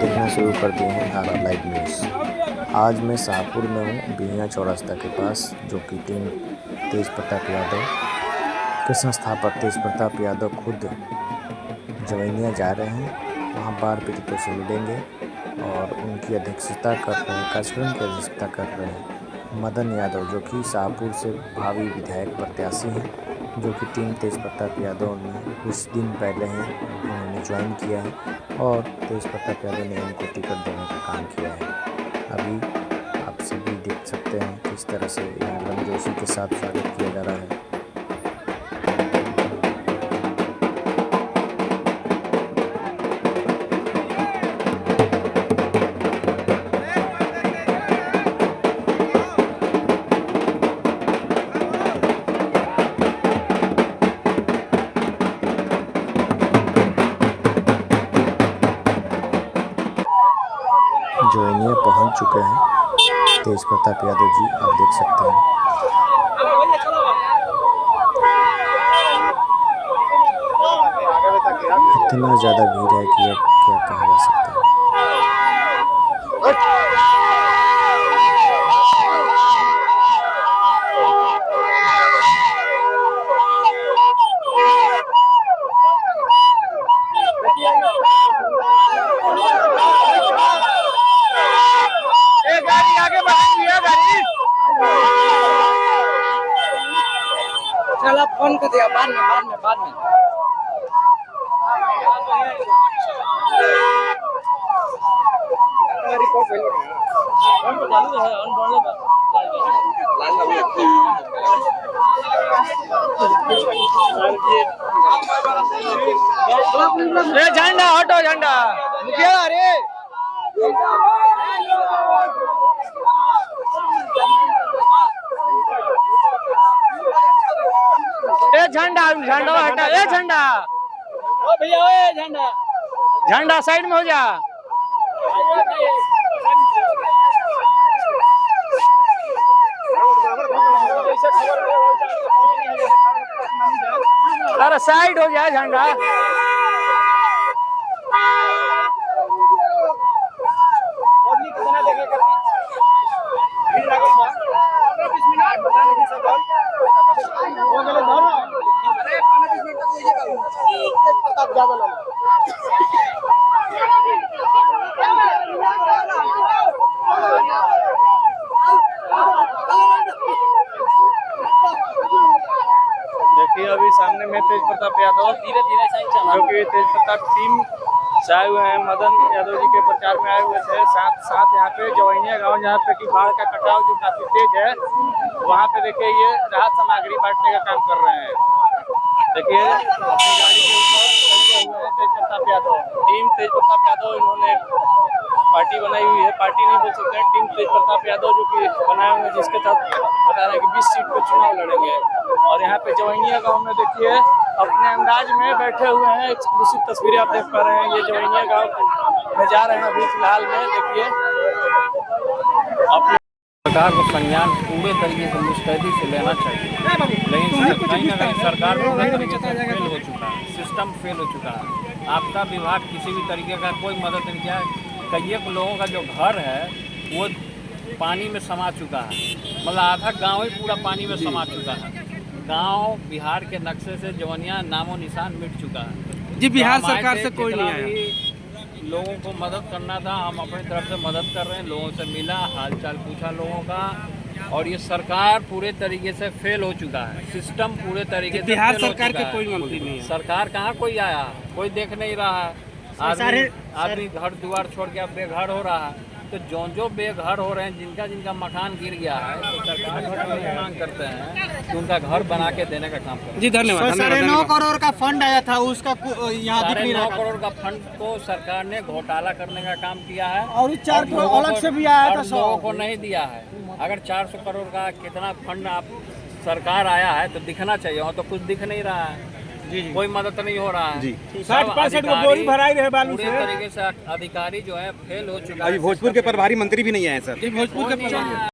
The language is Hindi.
देखना शुरू कर दिए हैं आर लाइव न्यूज़। आज मैं शाहपुर में हूँ, बिहिया चौरास्ता के पास, जो कि टीम तेज प्रताप यादव के संस्थापक तेज प्रताप यादव खुद जवैनिया जा रहे हैं। वहाँ बाढ़ पीड़ितों से मिलेंगे और उनकी अध्यक्षता कर रहे हैं, कार्यक्रम की अध्यक्षता कर रहे हैं मदन यादव, जो कि शाहपुर से भावी विधायक प्रत्याशी हैं, जो कि टीम तेज प्रताप यादव ने कुछ दिन पहले ही उन्होंने ज्वाइन किया है और तेज प्रताप यादव ने उनको टिकट देने का काम किया है। अभी आप सभी देख सकते हैं किस तरह से यहाँ गर्मजोशी के साथ स्वागत किया जा रहा है। जवैनिया पहुंच चुके हैं तेज प्रताप यादव जी, आप देख सकते हैं। इतना ज़्यादा भीड़ है कि अब क्या कहा जा सकता है। चला फोन कर दिया बाद में झंडा ऑटो झंडा मुखिया रे झंडा हटा झंडा ओ भैया झंडा साइड में हो जा। अरे साइड हो जाए झंडा। देखिए अभी सामने में तेज प्रताप यादव धीरे जो कि तेज प्रताप टीम से आए हुए हैं, मदन यादव जी के प्रचार में आए हुए थे। साथ यहाँ पे जवैनिया गांव, जहाँ पे कि बाढ़ का कटाव जो काफी तेज है, वहाँ पे देखिए ये राहत सामग्री बांटने का काम कर रहे हैं। देखिए अपनी गाड़ी के ऊपर बैठे हुए हैं तेज प्रताप यादव, टीम तेज प्रताप यादव। इन्होंने पार्टी बनाई हुई है, पार्टी नहीं बोल सकते हैं, टीम तेज प्रताप यादव जो कि बनाए हुए हैं, जिसके तहत बता रहे हैं कि 20 सीट पे चुनाव लड़ेंगे। और यहाँ पे जवैनिया गांव में देखिए अपने अंदाज में बैठे हुए हैं। एक्सक्लूसिव तस्वीरें आप देख पा रहे हैं, ये जवैनिया गांव में जा रहे हैं अभी फिलहाल में। देखिए अपने सरकार को संज्ञान पूरे तरीके से मुस्तैदी से लेना चाहिए, लेकिन कहीं ना कहीं सरकार पूरे तरीके से फेल हो चुका है, सिस्टम फेल हो चुका है। आपका विभाग किसी भी तरीके का कोई मदद नहीं किया। कई लोगों का जो घर है वो पानी में समा चुका है, मतलब आधा गांव ही पूरा पानी में समा चुका है। गांव बिहार के नक्शे से जवैनिया नामो निशान मिट चुका है जी। बिहार सरकार से कोई नहीं आया। लोगों को मदद करना था, हम अपनी तरफ से मदद कर रहे हैं। लोगों से मिला, हालचाल पूछा लोगों का, और ये सरकार पूरे तरीके से फेल हो चुका है, सिस्टम पूरे तरीके से बिहार सरकार के कोई मंत्री नहीं है। सरकार कहाँ कोई आया, कोई देख नहीं रहा है। आदमी घर द्वार छोड़ के अब बेघर हो रहा है। तो जो बेघर हो रहे हैं, जिनका मकान गिर गया है, तो सरकार से मांग करते हैं कि उनका घर बना के देने का काम करें। जी धन्यवाद। 9.5 करोड़ का फंड आया था, उसका यहाँ 9.5 करोड़ का फंड को सरकार ने घोटाला करने का काम किया है, और 4 करोड़ अलग से भी आया था, लोगों को नहीं दिया है। अगर 400 करोड़ का कितना फंड आप सरकार आया है तो दिखना चाहिए, और तो कुछ दिख नहीं रहा है। जी कोई मदद नहीं हो रहा है जी। 60% बोरी भराई रहे बालू से। पूरे तरीके से अधिकारी जो है फेल हो चुका है। अभी भोजपुर के प्रभारी मंत्री भी नहीं आए सर। भोजपुर के